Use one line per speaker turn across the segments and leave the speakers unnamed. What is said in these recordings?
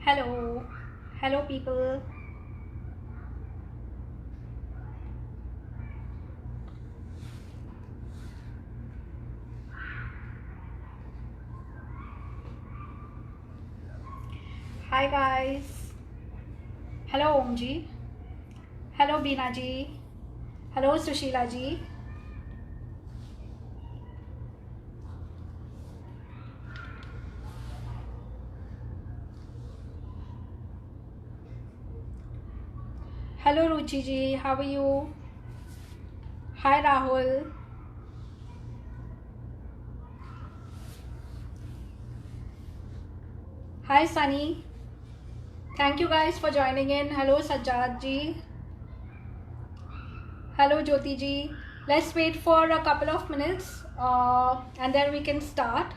Hello, hello people. Hi guys. Hello Om ji. Hello Beena ji. Hello Sushila ji. Hello Ruchi ji. How are you? Hi Rahul. Hi Sunny. Thank you guys for joining in. Hello Sajjad ji. Hello Jyoti ji. Let's wait for a couple of minutes and then we can start.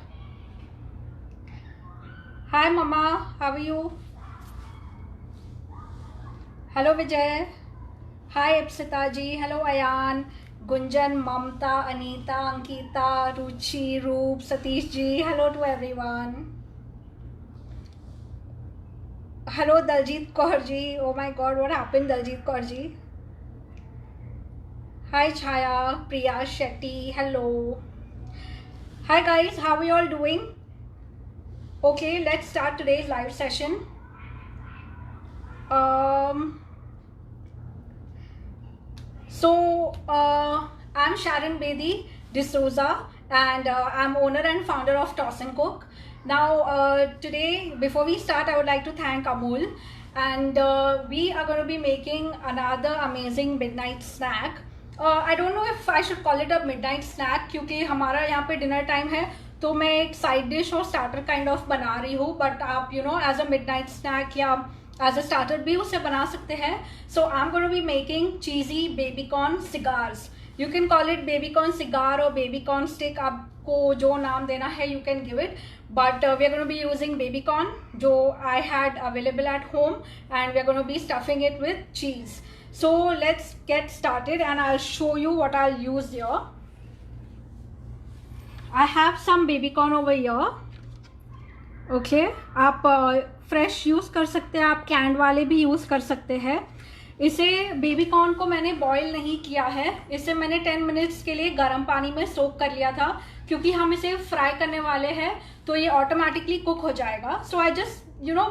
Hi Mama. How are you? Hello Vijay. Hi Ipsita ji. Hello Ayan. Gunjan, Mamta, Anita, Ankita, Ruchi, Roop, Satish ji. Hello to everyone. Hello Daljit Kaur ji. Oh my god, what happened Daljit Kaur ji? Hi Chaya, Priya Shetty. Hello. Hi guys, how are you all doing? Okay, let's start today's live session. I'm Sharon Bedi D'Souza and I'm owner and founder of Toss and Cook. Now, today, before we start, I would like to thank Amul, and we are going to be making another amazing midnight snack. I don't know if I should call it a midnight snack क्योंकि हमारा यहाँ पे dinner time है, तो मैं एक side dish और starter kind of बना रही हूँ, बट आप एज अ मिडनाइट स्नैक या एज अ स्टार्टर भी उसे बना सकते हैं. So I am going to be making cheesy baby corn cigars. You can call it baby corn cigar और बेबी कॉर्न स्टिक, आपको जो नाम देना है you can give it, but we are going to be using baby corn जो I had available at home, and we are going to be stuffing it with cheese. So let's get started and I'll show you what I'll use here. I have some baby corn over here. Okay, आप fresh use कर सकते हैं, आप canned वाले भी use कर सकते हैं. इसे बेबी कॉर्न को मैंने बॉईल नहीं किया है, इसे मैंने 10 मिनट्स के लिए गर्म पानी में सोक कर लिया था क्योंकि हम इसे फ्राई करने वाले हैं तो ये ऑटोमेटिकली कुक हो जाएगा. So I just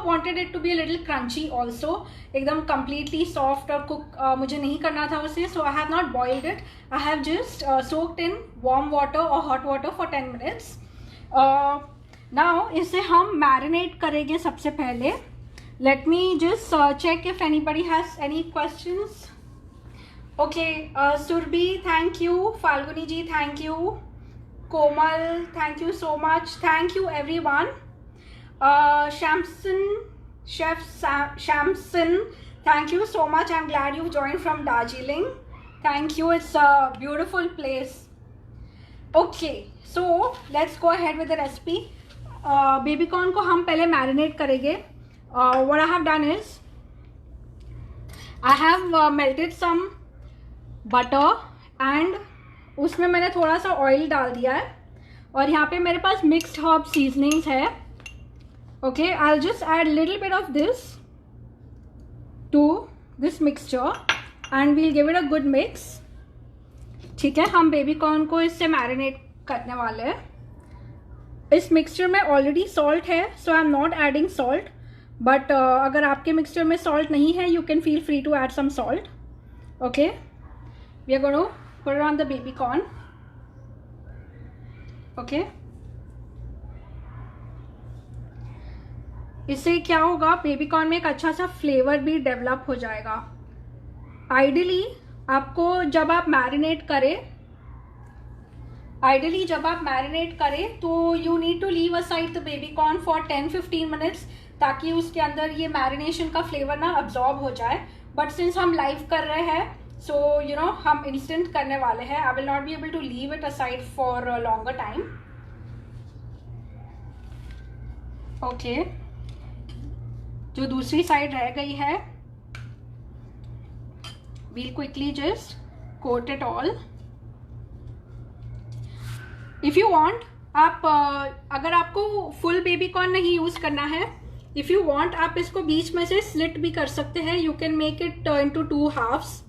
wanted it to be a little crunchy also, एकदम completely soft और कुक मुझे नहीं करना था उसे. So I have not boiled it, I have just soaked in warm water or hot water for 10 minutes. Now इसे हम marinate करेंगे. सबसे पहले let me just check if anybody has any questions. Okay, Surbhi, thank you. Falguni ji, thank you. Komal, thank you so much. Thank you everyone. Shamson, Chef Shamson, thank you so much. I'm glad you joined from Darjeeling. Thank you. It's a beautiful place. Okay, so let's go ahead with the recipe. Baby corn को हम पहले marinate करेंगे. What I have done is I have melted some butter and उसमें मैंने थोड़ा सा oil डाल दिया है और यहाँ पे मेरे पास मिक्स्ड हर्ब सीजनिंग्स है. Okay, I'll just add a little bit of this to this mixture and we'll give it a good mix. ठीक है, हम बेबी कॉर्न को इससे मैरिनेट करने वाले हैं. इस मिक्सचर में ऑलरेडी सॉल्ट है, so I am not adding salt, but अगर आपके मिक्सचर में सॉल्ट नहीं है you can feel free to add some salt. Okay, we are going to put it on the baby corn. Okay, इससे क्या होगा, baby corn में एक अच्छा सा फ्लेवर भी डेवलप हो जाएगा. आइडियली आपको जब आप मैरिनेट करें तो you need to leave aside the baby corn for 10-15 minutes ताकि उसके अंदर ये मैरिनेशन का फ्लेवर ना अब्जॉर्ब हो जाए. बट सिंस हम लाइव कर रहे हैं सो हम इंस्टेंट करने वाले हैं. I will not be able to leave it aside for longer time. Okay, जो दूसरी साइड रह गई है we'll quickly just coat it all. If you want, आप अगर आपको फुल बेबी कॉर्न नहीं यूज करना है इफ़ यू वांट आप इसको बीच में से स्लिट भी कर सकते हैं. You can make it into 2 halves.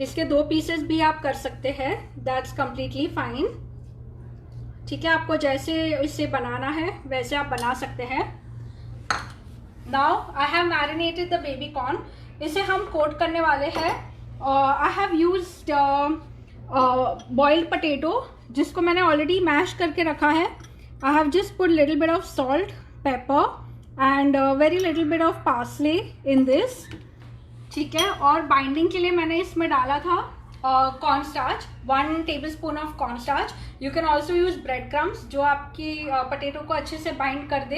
इसके 2 पीसेस भी आप कर सकते हैं. That's completely fine. ठीक है, आपको जैसे इसे बनाना है वैसे आप बना सकते हैं. Now I have marinated the baby corn. इसे हम कोट करने वाले हैं. I have used boiled potato, जिसको मैंने ऑलरेडी मैश करके रखा है. I have just put little bit of salt, pepper and very little bit of parsley in this. ठीक है, और बाइंडिंग के लिए मैंने इसमें डाला था corn starch, 1 tablespoon of corn starch. You can also use bread crumbs, जो आपकी पोटैटो को अच्छे से बाइंड कर दे.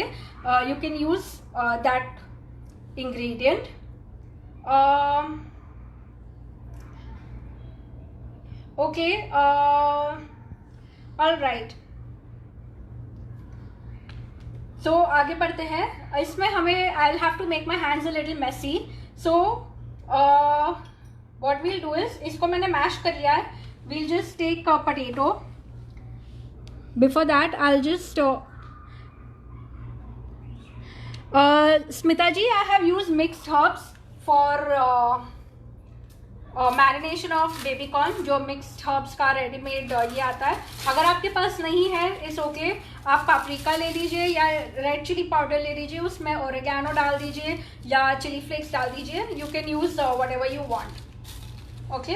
You can use that ingredient. Okay, all right. So आगे बढ़ते हैं. इसमें हमें I have to make my hands a little messy. So what we'll do is, इसको मैंने मैश कर लिया है. we'll just take a potato. Before that I'll just Smita ji, I have used mixed herbs for marination of baby corn. जो mixed herbs का readymade ये आता है. अगर आपके पास नहीं है इट्स ओके. आप पापरिका ले लीजिए या रेड चिली पाउडर ले लीजिए, उसमें ओरेगानो डाल दीजिए या चिली फ्लेक्स डाल दीजिए. You can use whatever you want. Okay,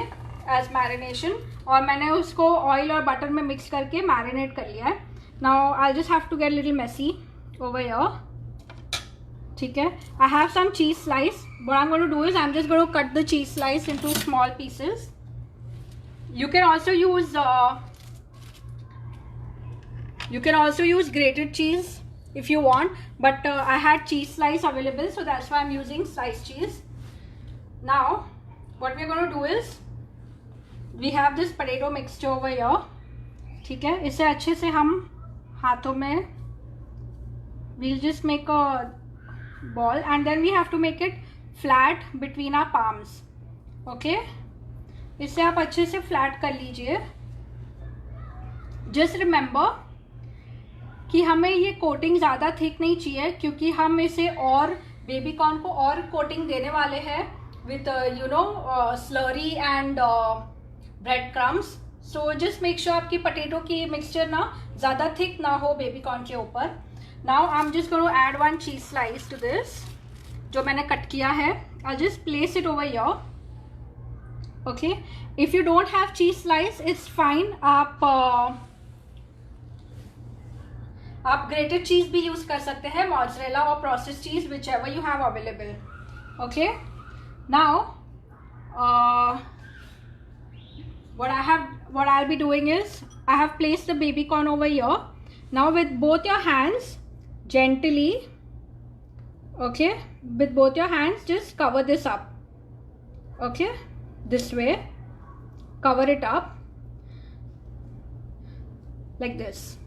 as marination. और मैंने उसको ऑयल और बटर में मिक्स करके मैरिनेट कर लिया है. Now I just have to get little messy over here. ठीक है, I have some cheese slice. What I'm going to do is I'm just going to cut the cheese slice into small pieces. You can also use grated cheese if you want, but I had cheese slice available, so that's why I'm using sliced cheese. Now what we're going to do is we have this potato mixture over here. ठीक है, इसे अच्छे से हम हाथों में we'll just make a ball and then we have to make it flat between our palms. Okay, इसे आप अच्छे से फ्लैट कर लीजिए. जस्ट रिमेंबर कि हमें ये कोटिंग ज़्यादा थिक नहीं चाहिए, क्योंकि हम इसे और बेबी कॉर्न को और कोटिंग देने वाले हैं with you know slurry and bread crumbs. So just make sure आपकी पोटैटो की मिक्सचर ना ज़्यादा थिक ना हो बेबी कॉर्न के ऊपर. Now I'm just going to add 1 cheese slice to this, जो मैंने कट किया है. I'll just place it over here. Okay, if you don't have cheese slice it's fine. आप grated cheese भी use कर सकते हैं, mozzarella और processed cheese, whichever you have available. Okay, now what I'll be doing is I have placed the baby corn over here. Now with both your hands, gently, okay, with both your hands just cover this up. Okay, this way, cover it up like this.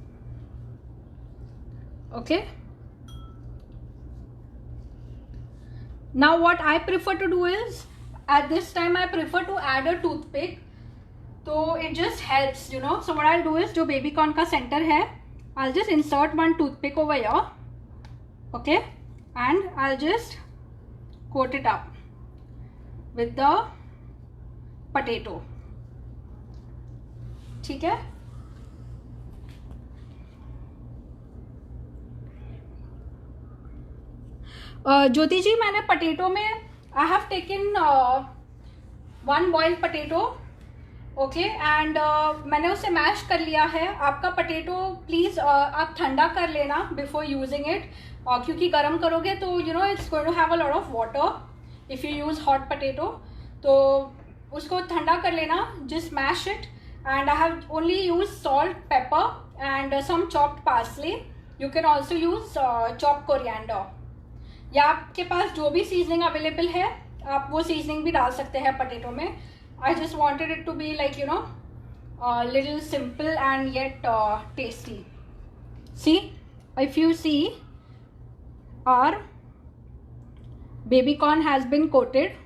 Okay, now what I prefer to do is, at this time I prefer to add a toothpick, so it just helps, you know. So what I'll do is, जो baby corn का center है, I'll just insert 1 toothpick over here. Okay, and I'll just coat it up with the potato. ठीक है, ज्योति जी, मैंने potato में I have taken 1 boiled potato. Okay, and मैंने उसे mash कर लिया है. आपका पोटैटो प्लीज़ आप ठंडा कर लेना बिफोर यूजिंग इट, क्योंकि गर्म करोगे तो you know it's going to have a lot of water if you use hot potato. तो उसको ठंडा कर लेना. Just mash it and I have only use salt, pepper and some chopped parsley. You can also use chopped coriander, या आपके पास जो भी seasoning available है आप वो सीजनिंग भी डाल सकते हैं पोटैटो में. I just wanted it to be like, you know, little simple and yet tasty. See, if you see, our baby corn has been coated.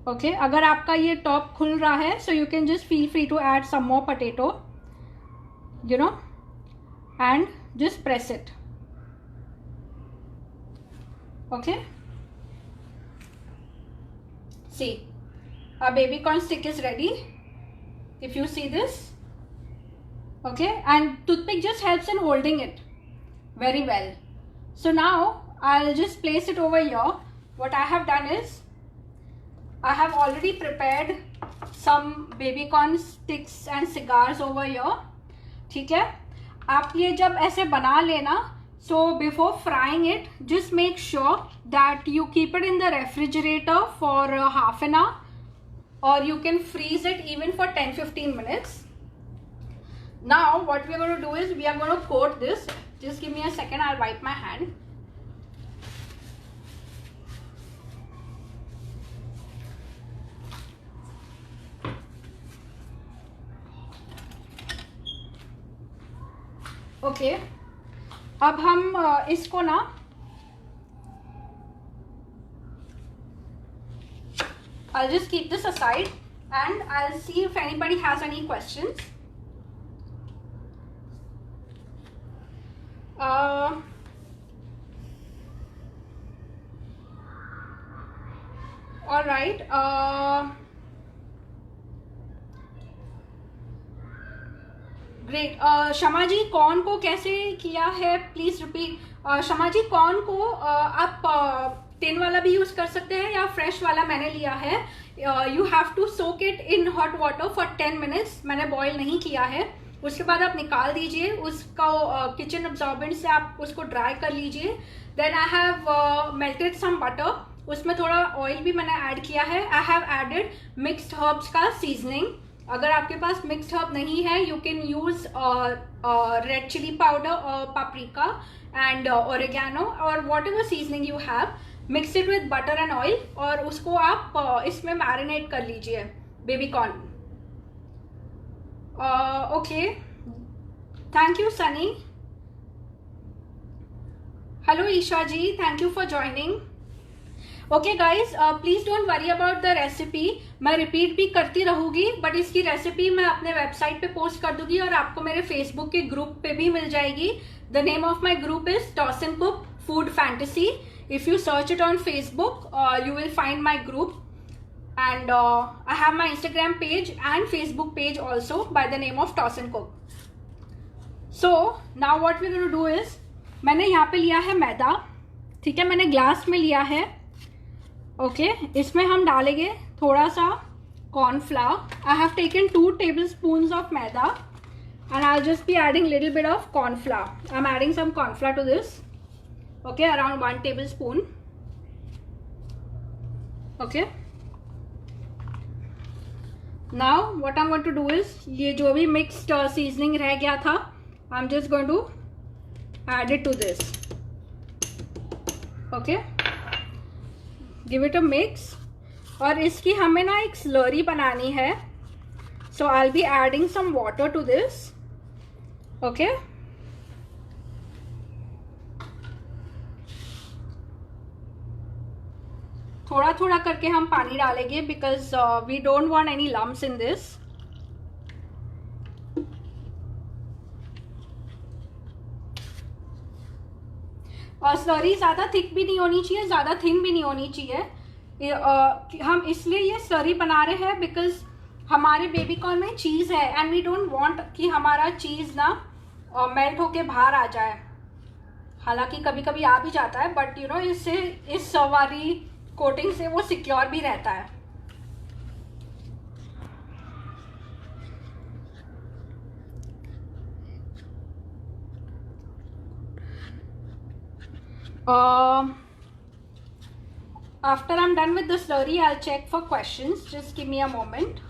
Okay, अगर आपका ये टॉप खुल रहा है, so you can just feel free to add some more potato, you know, and just press it. Okay. See, our baby corn stick is ready. If you see this, okay, and toothpick just helps in holding it very well. So now I'll just place it over here. What I have done is I have already prepared some baby corn sticks and cigars over here. ठीक है, आप ये जब ऐसे बना लेना, so before frying it, just make sure that you keep it in the refrigerator for half an hour, or you can freeze it even for 10-15 minutes. Now what we are going to do is we are going to coat this. Just give me a second, I'll wipe my hand. Okay, अब हम इसको ना I'll just keep this aside and I'll see if anybody has any questions. All right. Great. Shama ji, corn को कैसे किया है, please repeat. Shama ji, corn को आप टिन वाला भी यूज कर सकते हैं या फ्रेश वाला मैंने लिया है. You have to soak it in hot water for 10 minutes. मैंने बॉईल नहीं किया है. उसके बाद आप निकाल दीजिए उसको, किचन अब्जॉर्बेंट से आप उसको ड्राई कर लीजिए. Then I have melted some butter. उसमें थोड़ा ऑयल भी मैंने ऐड किया है. I have added mixed herbs का सीजनिंग. अगर आपके पास मिक्स्ड हर्ब नहीं है, you can use red chilli powder और पापरिका एंड ओरिगैनो और whatever seasoning you have. Mix it with butter and oil और उसको आप इसमें मैरिनेट कर लीजिए baby corn. Okay, thank you Sunny. Hello Isha ji, thank you for joining. Okay guys, please don't worry about the recipe. मैं repeat भी करती रहूंगी, बट इसकी रेसिपी मैं अपने वेबसाइट पे पोस्ट कर दूंगी और आपको मेरे फेसबुक के ग्रुप पे भी मिल जाएगी. The name of my group is toss and cook food fantasy. If you search it on Facebook you will find my group. And I have my Instagram page and Facebook page also by the name of Toss and Cook. So now what we're going to do is, मैंने यहाँ पे लिया है मैदा. ठीक है, मैंने glass में लिया है. ओके, इसमें हम डालेंगे थोड़ा सा cornflour. I have taken 2 tablespoons of maida and I'll just be adding little bit of cornflour. I'm adding some cornflour to this. Okay, around 1 tablespoon. Okay. Now what I'm going to do is, ये जो भी mixed seasoning रह गया था, I'm just going to add it to this. Okay, give it a mix. और इसकी हमें ना एक slurry बनानी है, so I'll be adding some water to this. Okay. थोड़ा थोड़ा करके हम पानी डालेंगे because we don't want any lumps in this. और स्लरी ज़्यादा थिक भी नहीं होनी चाहिए, ज़्यादा थिन भी नहीं होनी चाहिए. हम इसलिए ये स्लरी बना रहे हैं बिकॉज हमारे बेबी कॉर्न में चीज़ है एंड वी डोंट वांट कि हमारा चीज़ ना मेल्ट होके बाहर आ जाए. हालांकि कभी कभी आ भी जाता है, बट यू नो इससे इस वाली कोटिंग से वो सिक्योर भी रहता है. After I'm done with the slurry, I'll check for questions. Just give me a moment.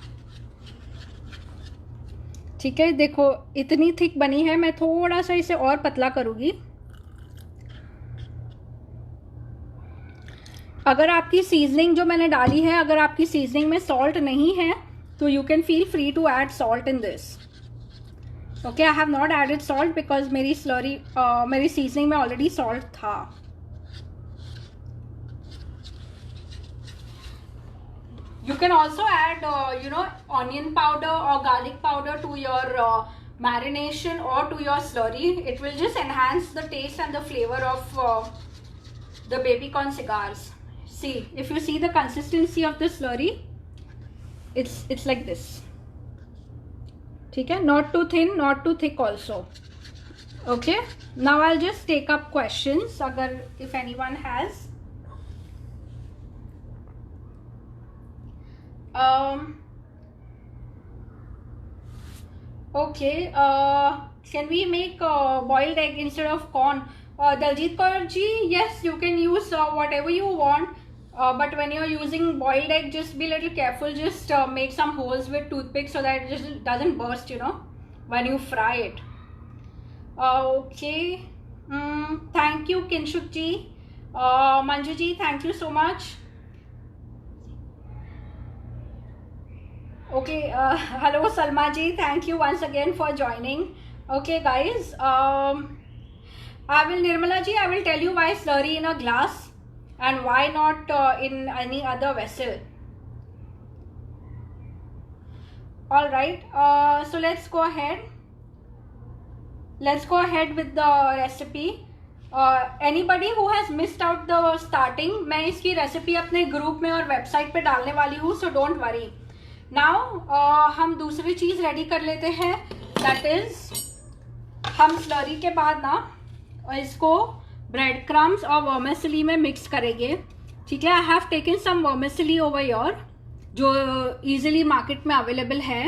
ठीक है, देखो इतनी थिक बनी है. मैं थोड़ा सा इसे और पतला करूँगी. अगर आपकी सीजनिंग जो मैंने डाली है, अगर आपकी सीजनिंग में सॉल्ट नहीं है तो you can feel free to add salt in this. Okay, I have not added salt because मेरी स्लरी मेरी सीजनिंग में ऑलरेडी सॉल्ट था. You can also add you know onion powder और garlic powder to your marination or to your slurry. It will just enhance the taste and the flavor of the baby corn cigars. See, if you see the consistency of the slurry, it's like this. ठीक है, not too thin, not too thick also. Okay, now I'll just take up questions अगर if anyone has. Okay, can we make boiled egg instead of corn? Daljit Kaur ji, yes, you can use whatever you want, but when you're using boiled egg, just be a little careful. Just make some holes with toothpicks so that it just doesn't burst, you know, when you fry it. Okay, thank you Kinshuk ji. Manju ji, thank you so much. Okay, hello Salma ji, thank you once again for joining. Okay guys, I will Nirmala ji, I will tell you why slurry in a glass and why not in any other vessel. All right, so let's go ahead. Let's go ahead with the recipe. Anybody who has missed out the starting, मैं इसकी recipe अपने group में और website पे डालने वाली हूँ, so don't worry. Now हम दूसरी चीज़ ready कर लेते हैं, that is हम slurry के बाद ना इसको bread crumbs और vermicelli में mix करेंगे. ठीक है, I have taken some vermicelli over here जो easily market में available है,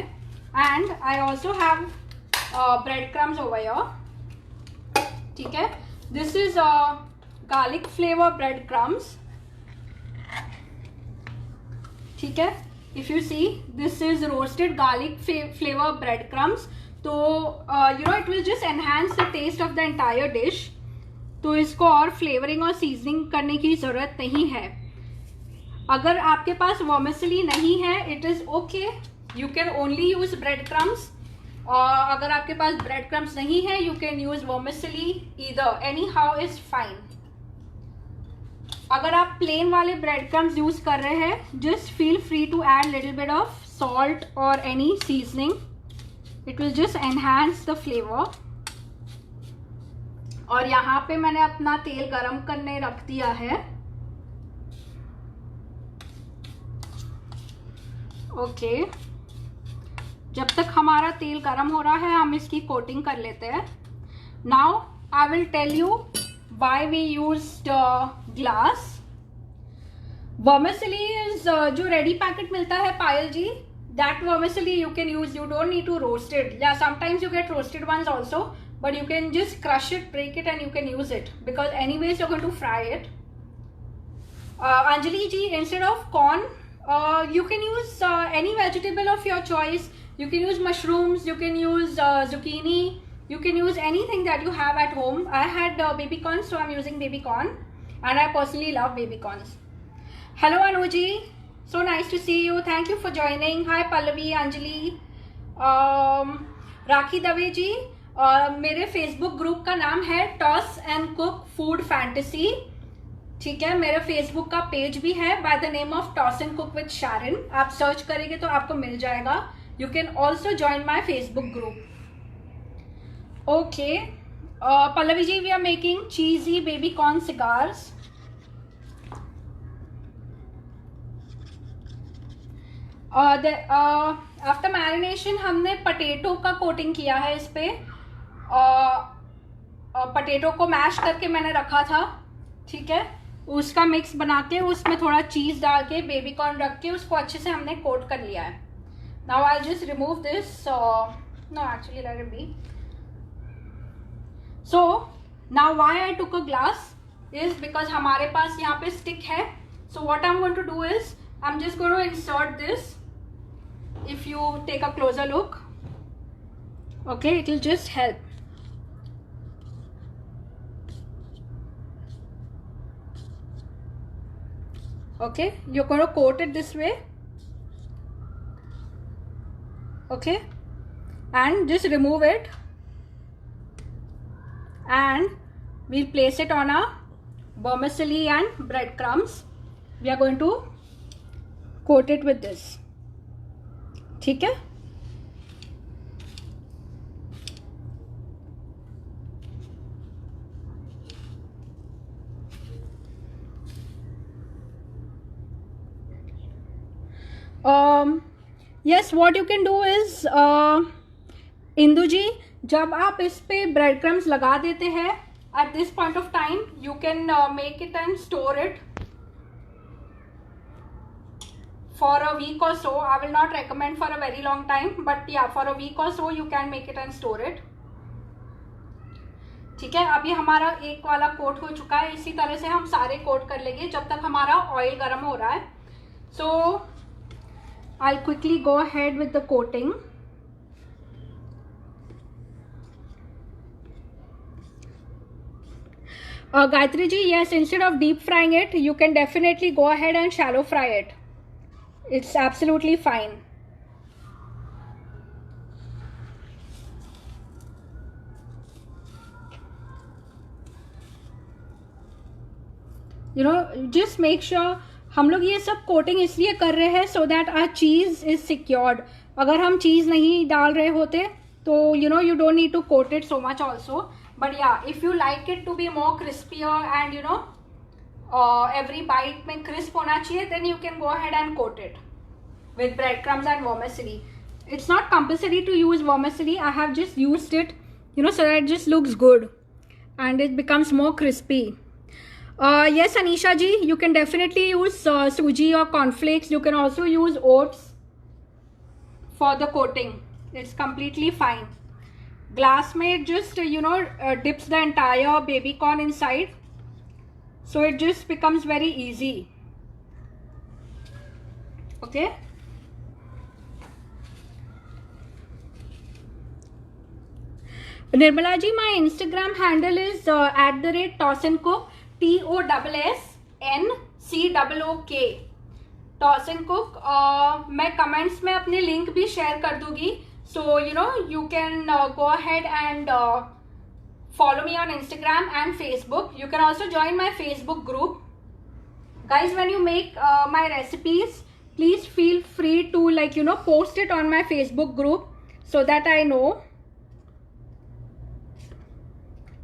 and I also have bread crumbs over here. ठीक है, this is garlic flavor bread crumbs. ठीक है, if you see, this is roasted garlic flavor bread crumbs. तो you know, it will just enhance the taste of the entire dish. तो इसको और flavouring और seasoning करने की ज़रूरत नहीं है. अगर आपके पास वर्मिसेली नहीं है, it is okay, you can only use bread crumbs. अगर आपके पास ब्रेड क्रम्स नहीं है, you can use vermicelli either, any how is fine. अगर आप प्लेन वाले ब्रेड क्रम्स यूज कर रहे हैं, just feel free to add little bit of salt और any seasoning. It will just enhance the flavour. और यहाँ पे मैंने अपना तेल गरम करने रख दिया है. ओके, जब तक हमारा तेल गरम हो रहा है, हम इसकी कोटिंग कर लेते हैं. Now I will tell you why we used glass. Vermicelli is जो रेडी पैकेट मिलता है Payal ji, that vermicelli you can use, you don't need to roast it. या sometimes you get roasted ones also, but you can just crush it, break it, and you can use it, because anyways you're going to fry it. Anjali ji, instead of corn, you can use any vegetable of your choice. You can use mushrooms, you can use zucchini, you can use anything that you have at home. I had baby corn, so I'm using baby corn, and I personally love baby corns. Hello Anuji, so nice to see you. Thank you for joining. Hi Pallavi, Anjali, Rakhi Dave ji. मेरे Facebook group का नाम है toss and cook food fantasy. ठीक है, मेरा Facebook का page भी है by the name of toss and cook with Sharan. आप सर्च करेंगे तो आपको मिल जाएगा. You can also join my Facebook group. Okay Pallavi ji, we are making cheesy baby corn cigars. After marination हमने पटेटो का कोटिंग किया है इस पे. पटेटो को मैश करके मैंने रखा था. ठीक है, उसका मिक्स बना के उसमें थोड़ा चीज़ डाल के बेबी कॉर्न रख के उसको अच्छे से हमने कोट कर लिया है. Now I just remove this. No actually let it be. So now why I took a glass is because हमारे पास यहाँ पे स्टिक है. So what I am going to do is I am just going to insert this. If you take a closer look, okay, it will just help. Okay, you're going to coat it this way. Okay, and just remove it, and we'll place it on a vermicelli and breadcrumbs. We are going to coat it with this. ठीक है, Yes, what you can do is, Indu जी, जब आप इस पे bread crumbs लगा देते हैं at this point of time, you can make it and store it for a week or so. I will not recommend for a very long time, but yeah, for a week or so you can make it and store it. ठीक है, अभी हमारा एक वाला coat हो चुका है. इसी तरह से हम सारे कोट कर लेंगे जब तक हमारा ऑयल गर्म हो रहा है. So I'll quickly go ahead with the coating. Gayatri ji, yes, instead of deep frying it, you can definitely go ahead and shallow fry it. It's absolutely fine. You know, just make sure, हम लोग ये सब coating इसलिए कर रहे हैं so that our cheese is secured. अगर हम चीज़ नहीं डाल रहे होते तो you know you don't need to coat it so much also. But yeah, if you like it to be more crispier and you know every bite में crisp होना चाहिए, then you can go ahead and coat it with breadcrumbs and vermicelli. It's not compulsory to use vermicelli. I have just used it, you know, so that it just looks good and it becomes more crispy. Yes, Anisha ji, you can definitely use suji or cornflakes. You can also use oats for the coating. It's completely fine. Glass made just you know dips the entire baby corn inside, so it just becomes very easy. Okay. Nirmala ji, my Instagram handle is @tossandcook, TOSSNCOOK, toss and cook. मैं comments में अपने link भी share कर दूंगी, so you know you can go ahead and follow me on Instagram and Facebook. You can also join my Facebook group. Guys, when you make my recipes, please feel free to like you know post it on my Facebook group so that I know.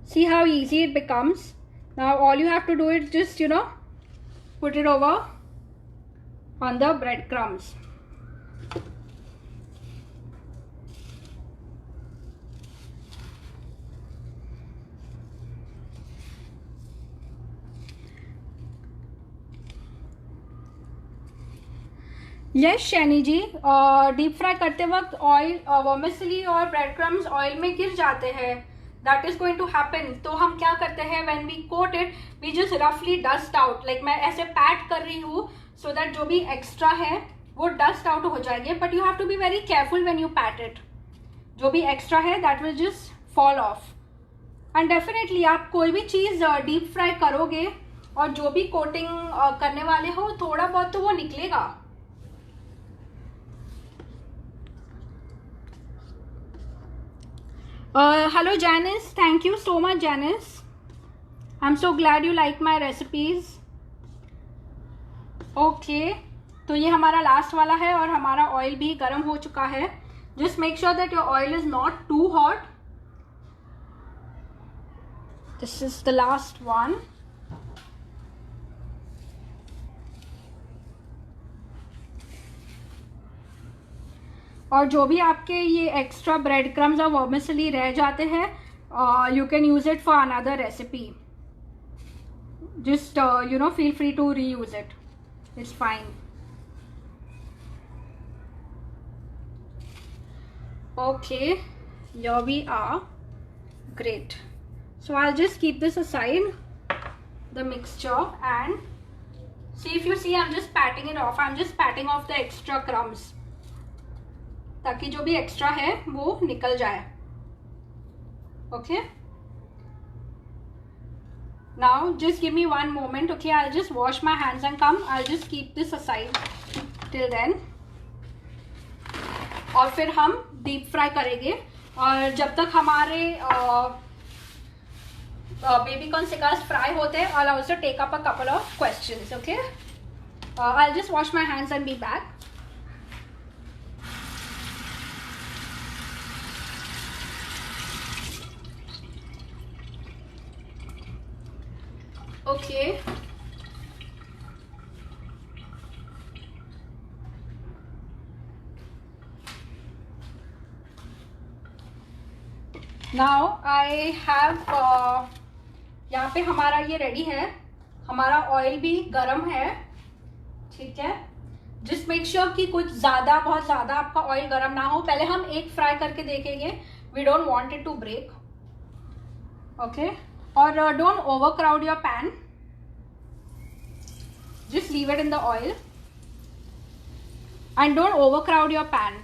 See how easy it becomes. Now all you have to do is just you know put it over on the breadcrumbs. Yes Shaini ji, deep fry करते वक्त oil vermicelli और bread crumbs oil में गिर जाते हैं. That is going to happen. तो हम क्या करते हैं, when we coat it we just रफली डस्ट आउट. लाइक मैं ऐसे पैट कर रही हूँ सो दैट जो भी एक्स्ट्रा है वो डस्ट आउट हो जाएंगे. But you have to be very careful when you pat it. जो भी एक्स्ट्रा है that will just fall off. And definitely आप कोई भी चीज़ डीप फ्राई करोगे और जो भी कोटिंग करने वाले हो थोड़ा बहुत तो वो निकलेगा. Hello Janice, thank you so much Janice. I'm so glad you like my recipes. Okay, तो ये हमारा लास्ट वाला है और हमारा ऑयल भी गर्म हो चुका है. Just make sure that your oil is not too hot. This is the last one. और जो भी आपके ये एक्स्ट्रा ब्रेड क्रम्स और वर्मिसेली रह जाते हैं you can use it for another recipe. Just you know feel free to reuse it. It's fine. Okay, here we are. Great. So I'll just keep this aside, the mixture, and see, if you see I'm just patting it off. I'm just patting off the extra crumbs ताकि जो भी extra है वो निकल जाए. Okay, now just give me one moment. Okay, I just wash my hands and come. I just keep this aside till then. और फिर हम डीप फ्राई करेंगे. और जब तक हमारे बेबी कॉर्न सिकास फ्राई होते हैं, I also take up a couple of questions. Okay, I just wash my hands and be back. Okay. Now I have यहाँ पे हमारा ये रेडी है, हमारा ऑयल भी गरम है, ठीक है। जस्ट मेक श्योर कि कुछ ज़्यादा, बहुत ज़्यादा आपका ऑयल गरम ना हो। पहले हम एक फ्राई करके देखेंगे, we don't want it to break, okay. और don't overcrowd your pan, just leave it in the oil and don't overcrowd your pan.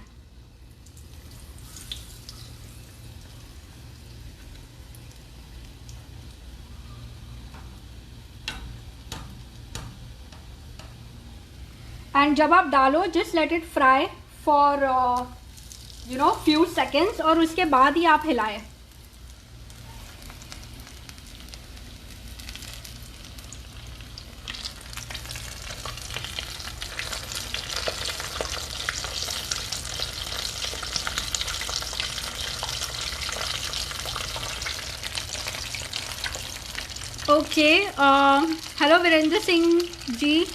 And जब आप डालो just let it fry for few seconds और उसके बाद ही आप हिलाएं। Okay, hello Virendra Singh ji.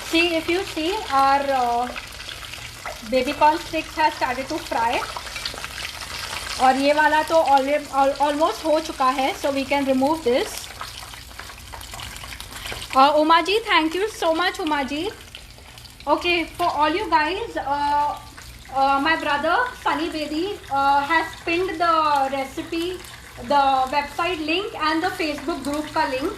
See, if you see our baby corn sticks has started to fry और ये वाला तो ऑलमोस्ट हो चुका है, so we can remove this. Uma ji, thank you so much, Uma ji. Okay, for all you guys, my brother Sunny Bedi has pinned the recipe, the website link and the Facebook group ka link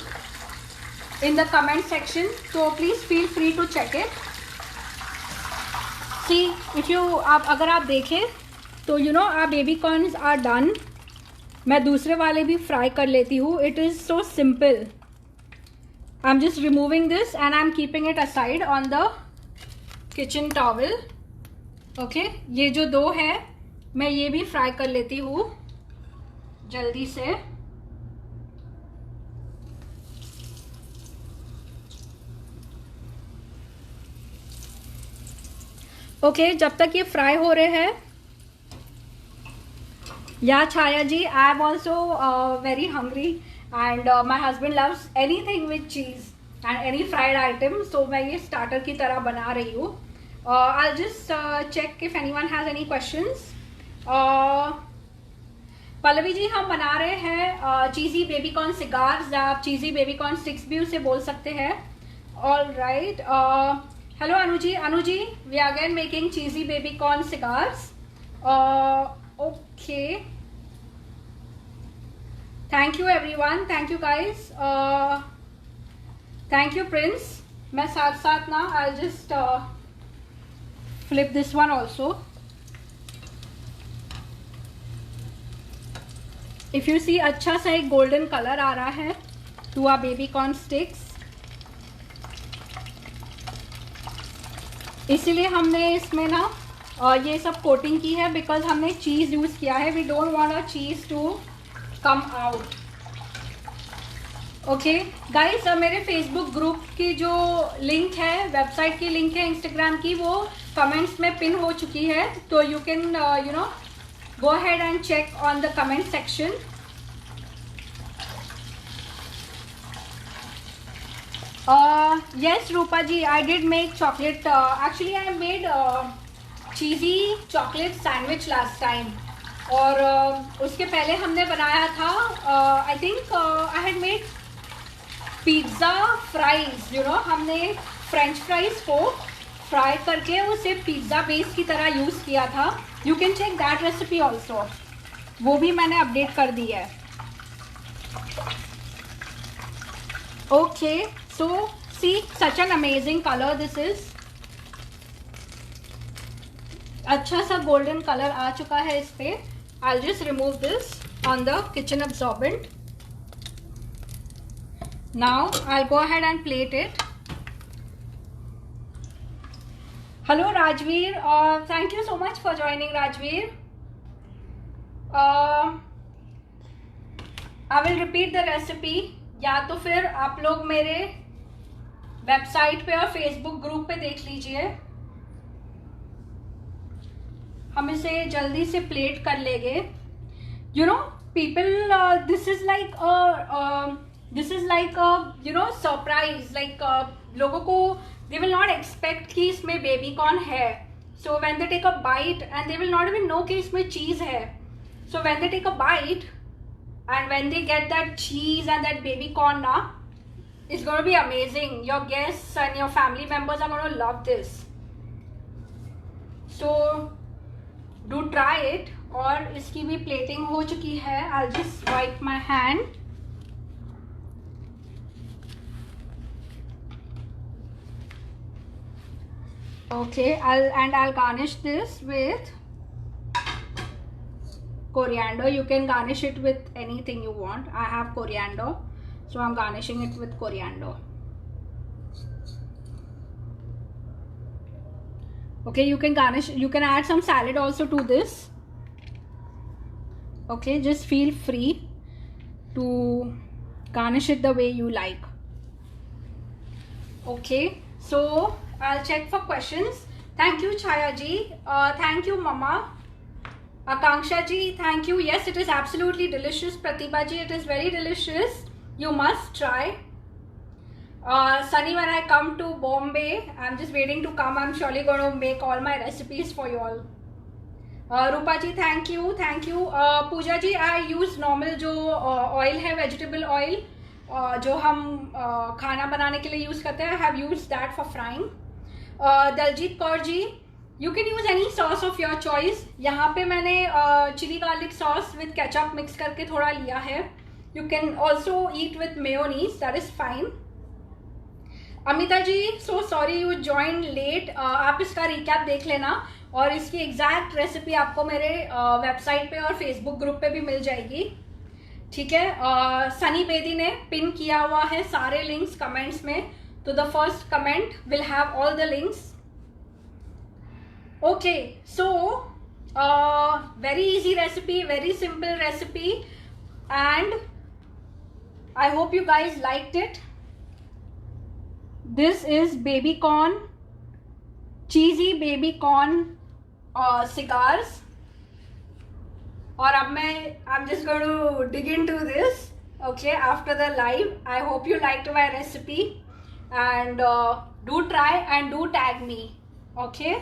in the comment section, so please feel free to check it. See, if you अगर आप देखें तो our baby corns are done. मैं दूसरे वाले भी fry कर लेती हूँ. It is so simple. I'm just removing this and I'm keeping it aside on the kitchen towel. Okay, ये जो दो है मैं ये भी फ्राई कर लेती हूँ जल्दी से. ओके, जब तक ये फ्राई हो रहे हैं, या Chhaya ji, I am also very hungry and my husband loves anything with cheese and any fried item, so मैं ये स्टार्टर की तरह बना रही हूँ. I just check if anyone has any questions. Pallavi ji, हम बना रहे हैं चीज़ी बेबी कॉर्न सिगार्स, आप चीज़ी बेबी कॉर्न स्टिक्स भी उसे बोल सकते हैं. All right, hello Anuji, we are again making cheesy baby corn cigars. Okay, thank you everyone, thank you guys, thank you Prince. मैं साथ साथ ना I'll just flip this one also. if you see अच्छा सा एक golden color आ रहा है to our baby corn sticks, इसीलिए हमने इसमें ना ये सब कोटिंग की है, बिकॉज हमने चीज़ यूज़ किया है. We don't want a cheese to come out. Okay guys, मेरे फेसबुक ग्रुप की जो लिंक है, वेबसाइट की लिंक है, इंस्टाग्राम की, वो कमेंट्स में पिन हो चुकी है, तो you can go ahead and check on the comment section. Yes, Rupa ji, I did make chocolate. Actually, I made cheesy chocolate sandwich last time. और उसके पहले हमने बनाया था. I think I had made pizza fries. हमने French fries को fry करके उसे पिज्ज़ा बेस की तरह यूज़ किया था. You can check that recipe also. वो भी मैंने अपडेट कर दी है. Okay. So see, such an amazing color this is. अच्छा सा golden color आ चुका है इस पे. I'll just remove this on the kitchen absorbent. Now I'll go ahead and plate it. Hello Rajveer, thank you so much for joining Rajveer. I will repeat the recipe. या तो फिर आप लोग मेरे वेबसाइट पे और फेसबुक ग्रुप पे देख लीजिए. हम इसे जल्दी से प्लेट कर लेंगे. People, this is like this is like you know surprise, like लोगों को दे विल नॉट एक्सपेक्ट कि इसमें बेबी कॉर्न है. So when they take a bite and they will not even know कि इसमें चीज है. So when they take a bite and when they get that cheese and that baby corn na, it's going to be amazing. Your guests and your family members are going to love this. So do try it. और इसकी भी plating हो चुकी है. I'll just wipe my hand. Okay, I'll garnish this with coriander. You can garnish it with anything you want. I have coriander, so I'm garnishing it with coriander. Okay, you can garnish, you can add some salad also to this. Okay, just feel free to garnish it the way you like. Okay, so I'll check for questions. Thank you Chaya ji. Thank you Mama. Akanksha ji, thank you. Yes, it is absolutely delicious. Pratibha ji, it is very delicious. You must try. Sunny, when I come to Bombay, I'm just waiting to come. I'm surely going to make all my recipes for you all. Rupa ji, thank you. Thank you. Pooja ji, I use normal जो oil है, vegetable oil, जो हम खाना बनाने के लिए use करते हैं. I have used that for frying. Daljit Kaur ji, you can use any sauce of your choice. यहाँ पे मैंने chili garlic sauce with ketchup mix करके थोड़ा लिया है. You can also eat with mayonnaise. That is fine. Amita ji, so sorry you joined late. आप इसका recap देख लेना और इसकी exact रेसिपी आपको मेरे वेबसाइट पे और फेसबुक ग्रुप पे भी मिल जाएगी. ठीक है. सनी बेदी ने पिन किया हुआ है सारे लिंक्स कमेंट्स में, तो the first comment will have all the links. Okay, so very easy recipe, very simple recipe, and I hope you guys liked it. This is baby corn, cheesy baby corn cigars. और अब I'm just going to dig into this, okay, after the live. I hope you liked my recipe, and do try and do tag me, okay.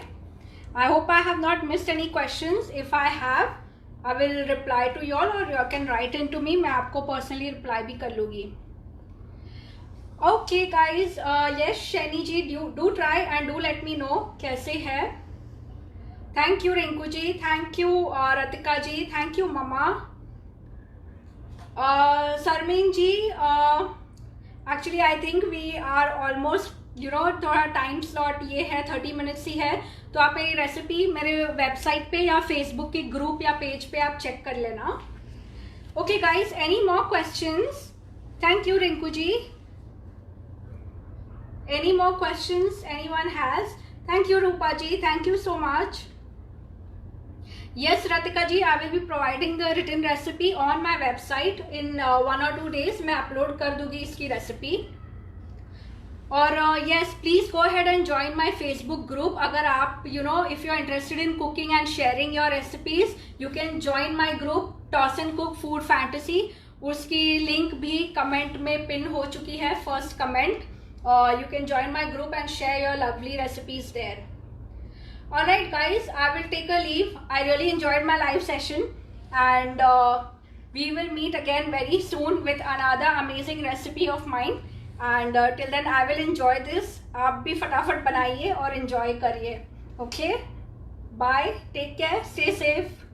I hope I have not missed any questions. If I have, I will reply to you all, or you can write into me. मैं आपको personally reply भी कर लूँगी. Okay guys, yes Shani ji, do try and do let me know कैसे है. Thank you Rinku ji, thank you Ratika ji, thank you Mama. Sarmeen ji, actually I think we are almost, you know, थोड़ा time slot ये है 30 minutes ही है, तो आप ये recipe मेरे वेबसाइट पे या फेसबुक के ग्रुप या पेज पे आप चेक कर लेना. Okay guys, any more questions? Thank you Rinku ji. Any more questions anyone has? Thank you Rupa ji, thank you so much. Yes Ratika ji, I will be providing the written recipe on my website in 1 or 2 days. मैं upload कर दूंगी इसकी recipe. और yes, please go ahead and join my Facebook group. अगर आप if you are interested in cooking and sharing your recipes, you can join my group Toss and Cook Food Fantasy. उसकी link भी comment में pin हो चुकी है, first comment. You can join my group and share your lovely recipes there. Alright guys, I will take a leave. I really enjoyed my live session, and we will meet again very soon with another amazing recipe of mine. And till then I will enjoy this. आप भी फटाफट बनाइए और enjoy करिए. Okay, bye, take care, stay safe.